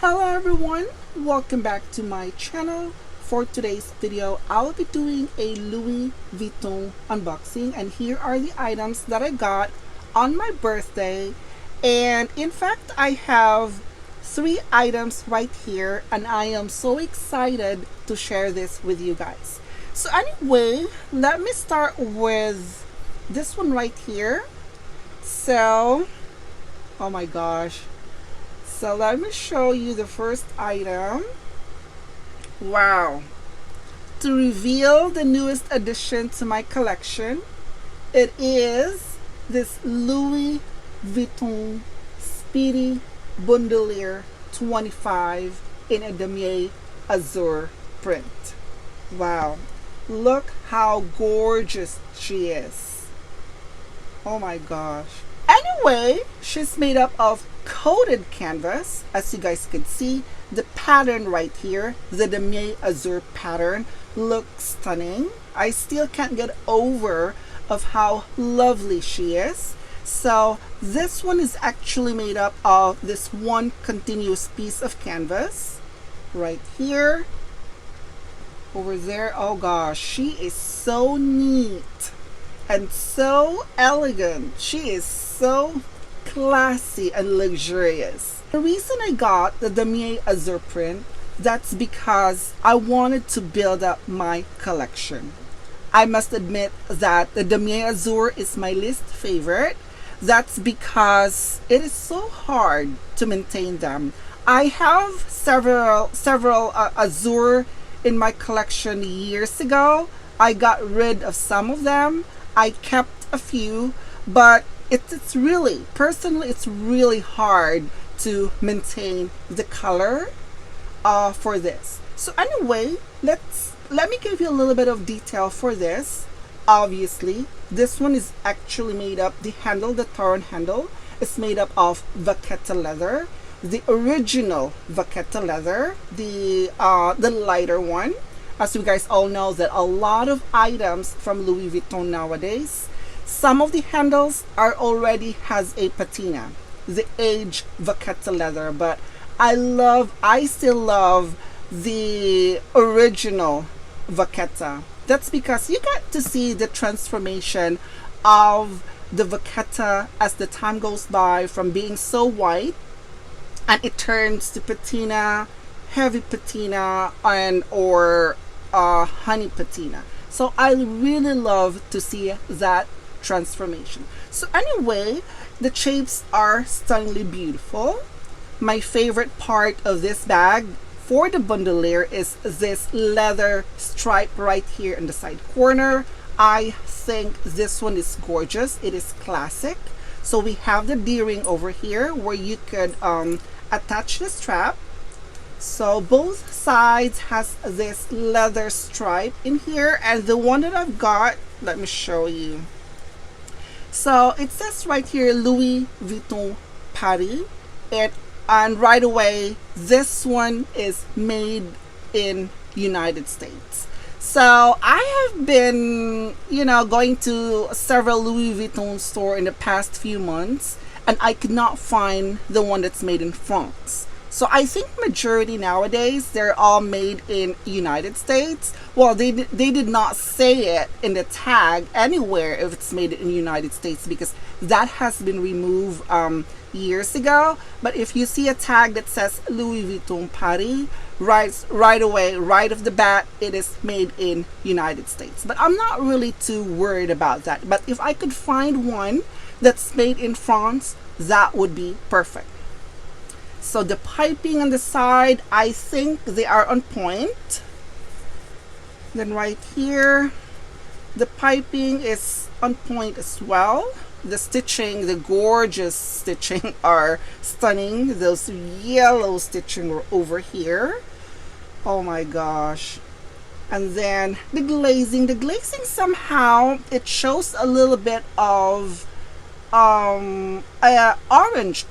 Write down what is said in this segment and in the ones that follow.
Hello everyone, welcome back to my channel. For today's video, I'll be doing a Louis Vuitton unboxing, and here are the items that I got on my birthday. And in fact, I have 3 items right here, and I am so excited to share this with you guys. So anyway, let me start with this one right here. So, oh my gosh. So let me show you the first item. Wow. To reveal the newest addition to my collection, it is this Louis Vuitton Speedy Bandouliere 25 in a DAMIER Azur print. Wow. Look how gorgeous she is. Oh my gosh. Anyway, she's made up of coated canvas. As you guys can see, the pattern right here, the DAMIER Azur pattern, looks stunning. I still can't get over of how lovely she is. So this one is actually made up of this one continuous piece of canvas right here, over there. Oh gosh, she is so neat and so elegant. She is so classy and luxurious. The reason I got the DAMIER Azur print, that's because I wanted to build up my collection. I must admit that the DAMIER Azur is my least favorite. That's because it is so hard to maintain them. I have several Azur in my collection years ago. I got rid of some of them. I kept a few, but it's really, personally, it's really hard to maintain the color for this. So anyway, let me give you a little bit of detail for this. Obviously, this one is actually made up, the handle, the Tauron handle, is made up of vachetta leather. The original vachetta leather, the lighter one. As you guys all know, that a lot of items from Louis Vuitton nowadays, some of the handles has a patina, the aged vachetta leather, but I still love the original vachetta. That's because you get to see the transformation of the vachetta as the time goes by, from being so white and it turns to patina, heavy patina, and or honey patina. So I really love to see that transformation. So anyway, the shapes are stunningly beautiful. My favorite part of this bag for the bandouliere is this leather stripe right here in the side corner. I think this one is gorgeous. It is classic. So we have the D-ring over here where you could attach the strap. So both sides has this leather stripe in here, and the one that I've got, let me show you. So it says right here Louis Vuitton Paris, and right away this one is made in United States. So I have been, going to several Louis Vuitton store in the past few months, and I could not find the one that's made in France. So I think majority nowadays, they're all made in United States. Well, they did not say it in the tag anywhere if it's made in the United States, because that has been removed years ago. But if you see a tag that says Louis Vuitton Paris, right away, right off the bat, it is made in United States. But I'm not really too worried about that. But if I could find one that's made in France, that would be perfect. So the piping on the side, I think they are on point. Then right here, the piping is on point as well. The stitching, the gorgeous stitching are stunning. Those yellow stitching over here. Oh my gosh. And then the glazing somehow, it shows a little bit of orange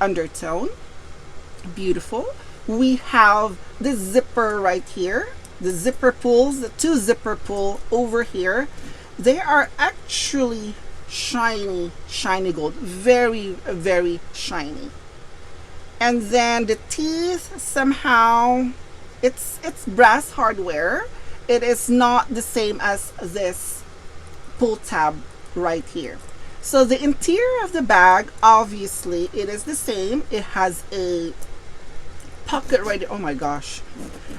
undertone. Beautiful. We have the zipper right here, the zipper pulls, the 2 zipper pull over here. They are actually shiny gold, very shiny. And then the teeth, somehow it's brass hardware. It is not the same as this pull tab right here. So the interior of the bag, obviously it is the same. It has a pocket right there. Oh my gosh,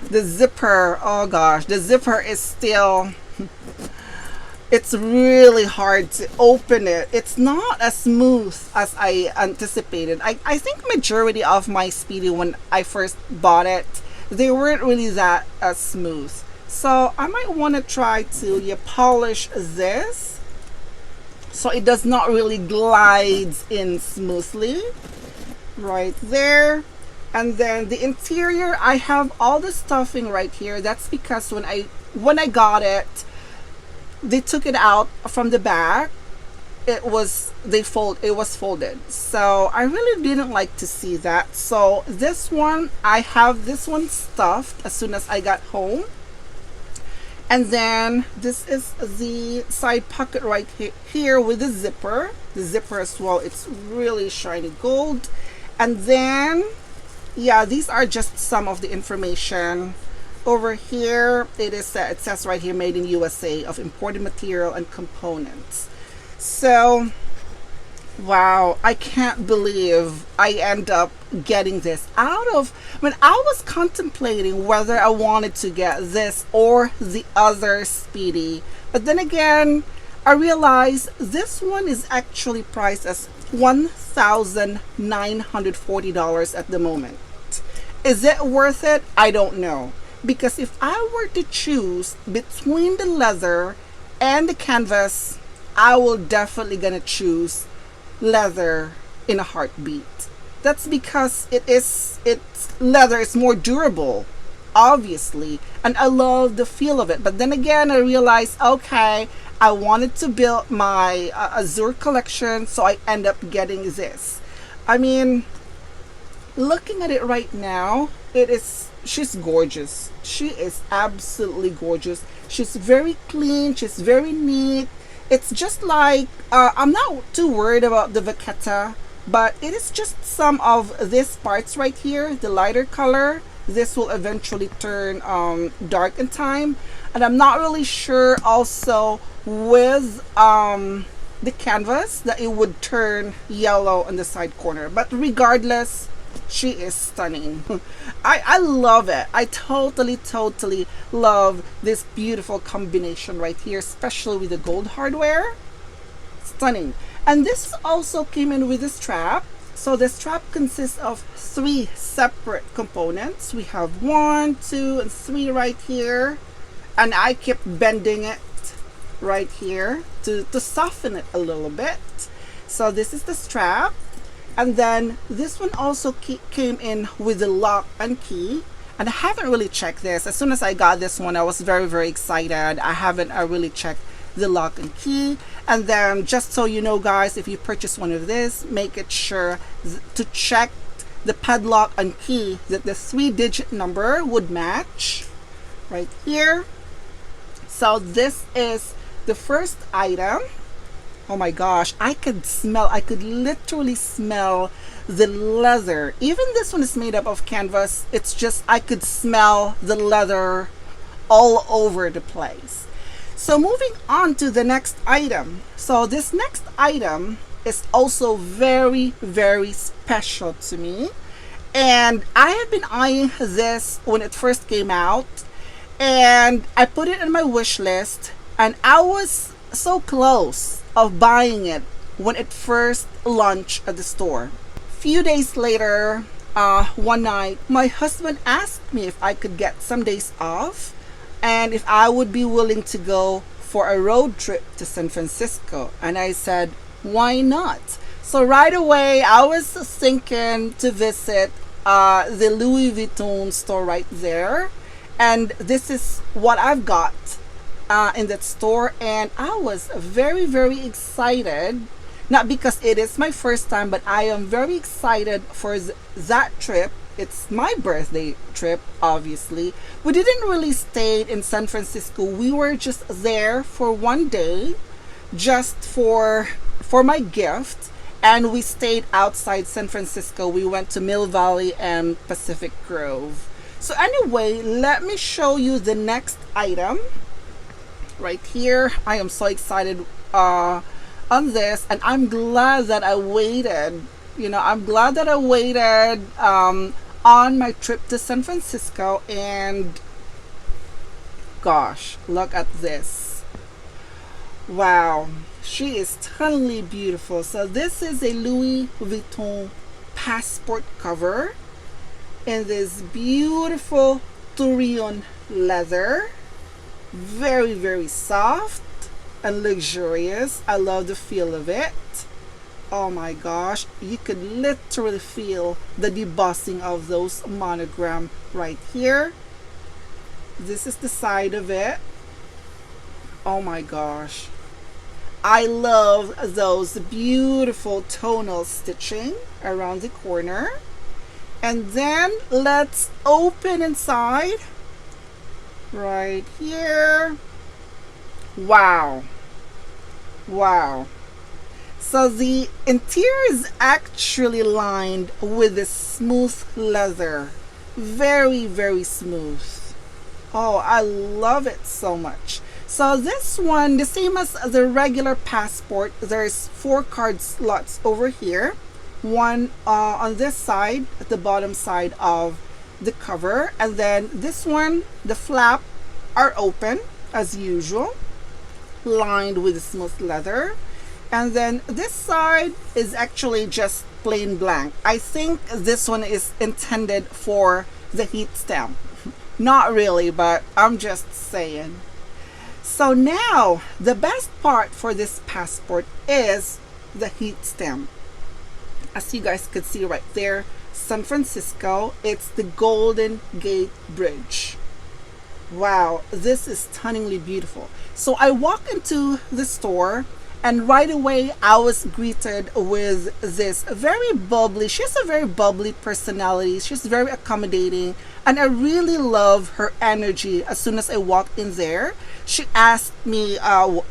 the zipper, oh gosh, the zipper is still, it's really hard to open it. It's not as smooth as I anticipated. I think majority of my Speedy, when I first bought it, they weren't really that smooth. So I might want to try to polish this so it does not really glide in smoothly right there. And then the interior, I have all the stuffing right here. That's because when I got it, they took it out from the back. It was folded. So I really didn't like to see that. So this one, I have this one stuffed as soon as I got home. And then this is the side pocket right here with the zipper. The zipper as well, it's really shiny gold. And then, yeah, these are just some of the information. Over here, it says right here, made in USA, of imported material and components. So, wow, I can't believe I end up getting this out of, when I was contemplating whether I wanted to get this or the other Speedy. But then again, I realized this one is actually priced as $1,940 at the moment. Is it worth it? I don't know. Because if I were to choose between the leather and the canvas, I will definitely gonna choose leather in a heartbeat. That's because it's leather is more durable, obviously, and I love the feel of it. But then again, I realized, okay, I wanted to build my Azur collection, so I end up getting this. I mean, looking at it right now, she's gorgeous. She is absolutely gorgeous. She's very clean, she's very neat. It's just like, I'm not too worried about the vachetta, but it is just some of these parts right here, the lighter color. This will eventually turn dark in time. And I'm not really sure also with the canvas that it would turn yellow on the side corner. But regardless, she is stunning. I love it. I totally love this beautiful combination right here, especially with the gold hardware. Stunning. And this also came in with a strap. So the strap consists of 3 separate components. We have 1, 2, and 3 right here, and I kept bending it right here to soften it a little bit. So this is the strap. And then this one also came in with the lock and key. And I haven't really checked this. As soon as I got this one, I was very excited. I haven't really checked the lock and key. And then just so you know, guys, if you purchase one of this, make it sure to check the padlock and key that the 3-digit number would match right here. So this is the first item. Oh my gosh, I could literally smell the leather. Even this one is made up of canvas. It's just, I could smell the leather all over the place. So moving on to the next item. So this next item is also very special to me. And I have been eyeing this when it first came out. And I put it in my wish list. And I was so close of buying it when it first launched at the store. Few days later, one night, my husband asked me if I could get some days off and if I would be willing to go for a road trip to San Francisco. And I said, why not? So right away, I was thinking to visit the Louis Vuitton store right there. And this is what I've got in that store. And I was very excited. Not because it is my first time, but I am very excited for that trip. It's my birthday trip, obviously. We didn't really stay in San Francisco. We were just there for one day, just for my gift. and we stayed outside San Francisco. We went to Mill Valley and Pacific Grove. So anyway, let me show you the next item right here. I am so excited on this, and I'm glad that I waited. I'm glad that I waited on my trip to San Francisco. And gosh, look at this. Wow, she is stunningly beautiful. So this is a Louis Vuitton passport cover in this beautiful TAURILLON leather. Very, very soft and luxurious. I love the feel of it. Oh my gosh, you could literally feel the debossing of those monogram right here. This is the side of it. Oh my gosh, I love those beautiful tonal stitching around the corner. And then let's open inside right here. Wow, wow. So the interior is actually lined with this smooth leather. Very, very smooth. Oh, I love it so much. So this one, the same as the regular passport, there's 4 card slots over here. One on this side, at the bottom side of the cover. And then this one, the flap are open as usual, lined with smooth leather. And then this side is actually just plain blank. I think this one is intended for the heat stamp. Not really, but I'm just saying. So now, the best part for this passport is the heat stamp. As you guys could see right there, San Francisco, it's the Golden Gate Bridge. Wow, this is stunningly beautiful. So I walked into the store, and right away I was greeted with this very bubbly, she has a very bubbly personality. She's very accommodating, and I really love her energy. As soon as I walked in there, she asked me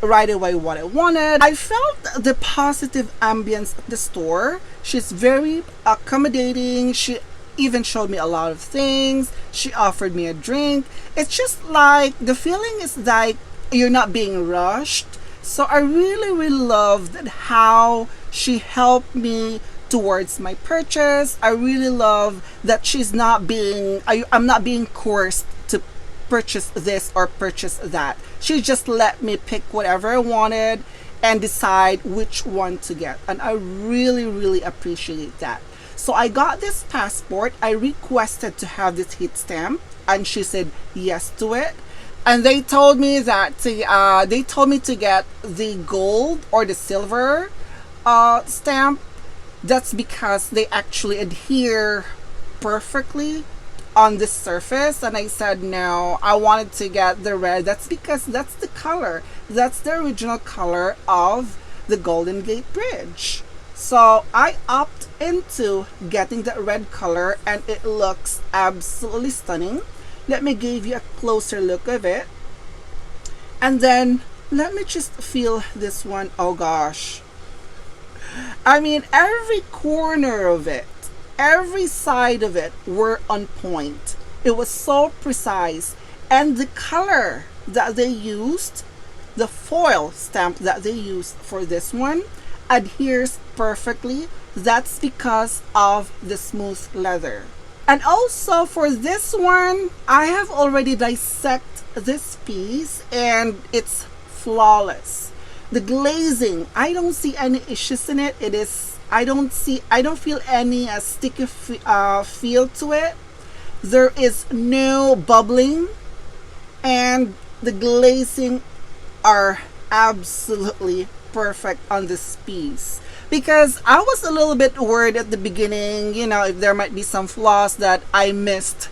right away what I wanted. I felt the positive ambience at the store. She's very accommodating. She even showed me a lot of things. She offered me a drink. It's just like, the feeling is like you're not being rushed. So I really, really loved how she helped me towards my purchase. I really love that she's not being, I'm not being coerced to purchase this or purchase that. She just let me pick whatever I wanted and decide which one to get. And I really, really appreciate that. So I got this passport. I requested to have this heat stamp, and she said yes to it. And they told me that they told me to get the gold or the silver stamp. That's because they actually adhere perfectly on this surface. And I said no, I wanted to get the red. That's because that's the color. That's the original color of the Golden Gate Bridge. So I opt into getting the red color, and it looks absolutely stunning. Let me give you a closer look of it. And then let me just feel this one. Oh gosh. I mean, every corner of it, every side of it were on point. It was so precise. And the color that they used, the foil stamp that they used for this one, adheres perfectly. That's because of the smooth leather. And also for this one, I have already dissected this piece, and it's flawless. The glazing, I don't see any issues in it. It is, I don't feel any sticky feel to it. There is no bubbling, and the glazing are absolutely perfect on this piece. Because I was a little bit worried at the beginning, if there might be some flaws that I missed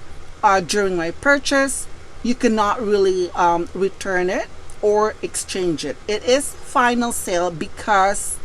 during my purchase. You cannot really return it or exchange it. It is final sale because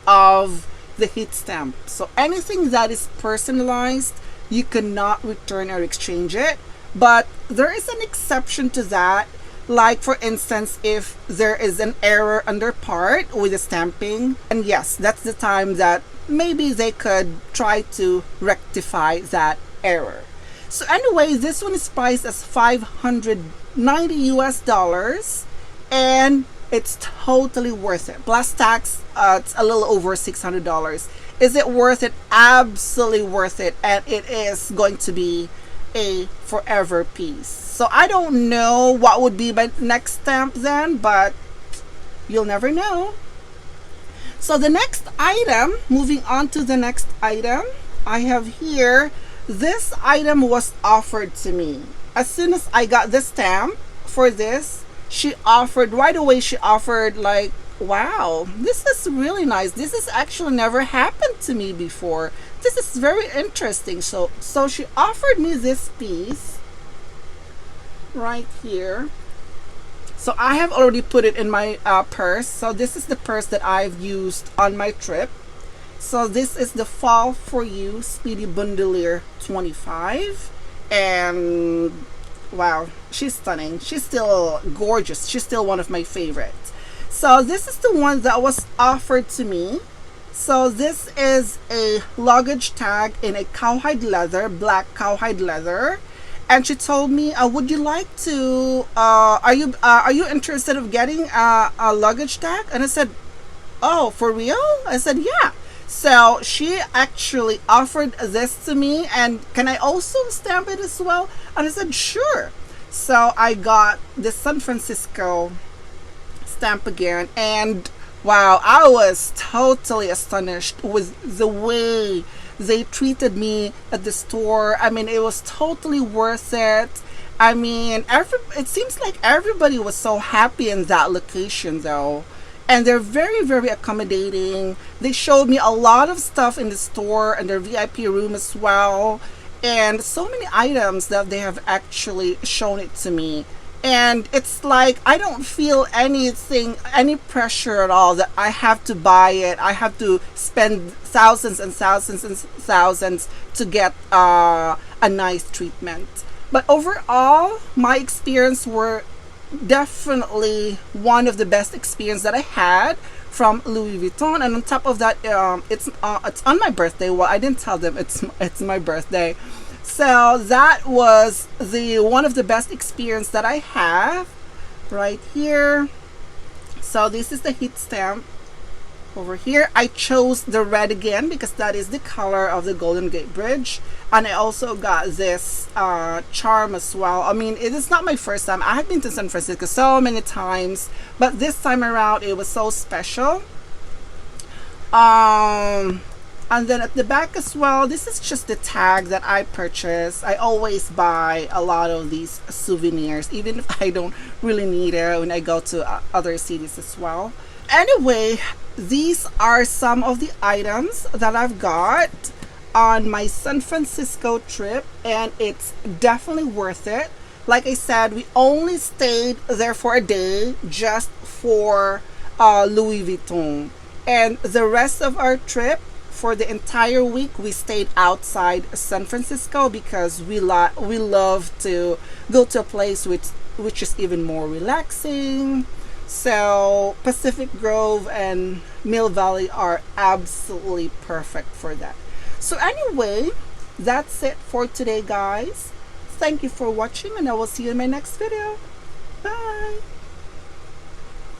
of the heat stamp. So anything that is personalized, you cannot return or exchange it. But there is an exception to that. Like for instance, if there is an error on their part with the stamping, and yes, that's the time that maybe they could try to rectify that error. So anyway, this one is priced as $590 and it's totally worth it. Plus tax, it's a little over $600. Is it worth it? Absolutely worth it. And it is going to be a forever piece. So I don't know what would be my next stamp then, but you'll never know. So the next item, moving on to the next item, I have here, this item was offered to me. As soon as I got the stamp for this, she offered, right away she offered like, wow, this is really nice. This has actually never happened to me before. This is very interesting. So she offered me this piece right here. So I have already put it in my purse. So this is the purse that I've used on my trip. So this is the Fall For You Speedy Bandouliere 25. And wow, she's stunning. She's still gorgeous. She's still one of my favorites. So this is the one that was offered to me. So this is a luggage tag in a cowhide leather, black cowhide leather. And she told me, would you like to, are you interested of getting a luggage tag? And I said, oh, for real? I said, yeah. So she actually offered this to me, and can I also stamp it as well? And I said, sure. So I got the San Francisco stamp again, and wow, I was totally astonished with the way they treated me at the store. I mean, it was totally worth it. I mean, it seems like everybody was so happy in that location though. And they're very, very accommodating. They showed me a lot of stuff in the store and their VIP room as well. And so many items that they have actually shown it to me. And it's like, I don't feel anything, any pressure at all that I have to buy it. I have to spend thousands and thousands and thousands to get a nice treatment. But overall, my experience were definitely one of the best experience that I had from Louis Vuitton. And on top of that, it's on my birthday. Well, I didn't tell them it's my birthday. So that was one of the best experience that I have right here. So this is the heat stamp over here. I chose the red again because that is the color of the Golden Gate Bridge. And I also got this charm as well. I mean, it is not my first time. I have been to San Francisco so many times, but this time around it was so special. And then at the back as well, this is just the tag that I purchased. I always buy a lot of these souvenirs, even if I don't really need it when I go to other cities as well. Anyway, these are some of the items that I've got on my San Francisco trip, and it's definitely worth it. Like I said, we only stayed there for a day just for Louis Vuitton, and the rest of our trip, for the entire week, we stayed outside San Francisco because we love to go to a place which is even more relaxing. So Pacific Grove and Mill Valley are absolutely perfect for that. So anyway, that's it for today, guys. Thank you for watching, and I will see you in my next video. Bye.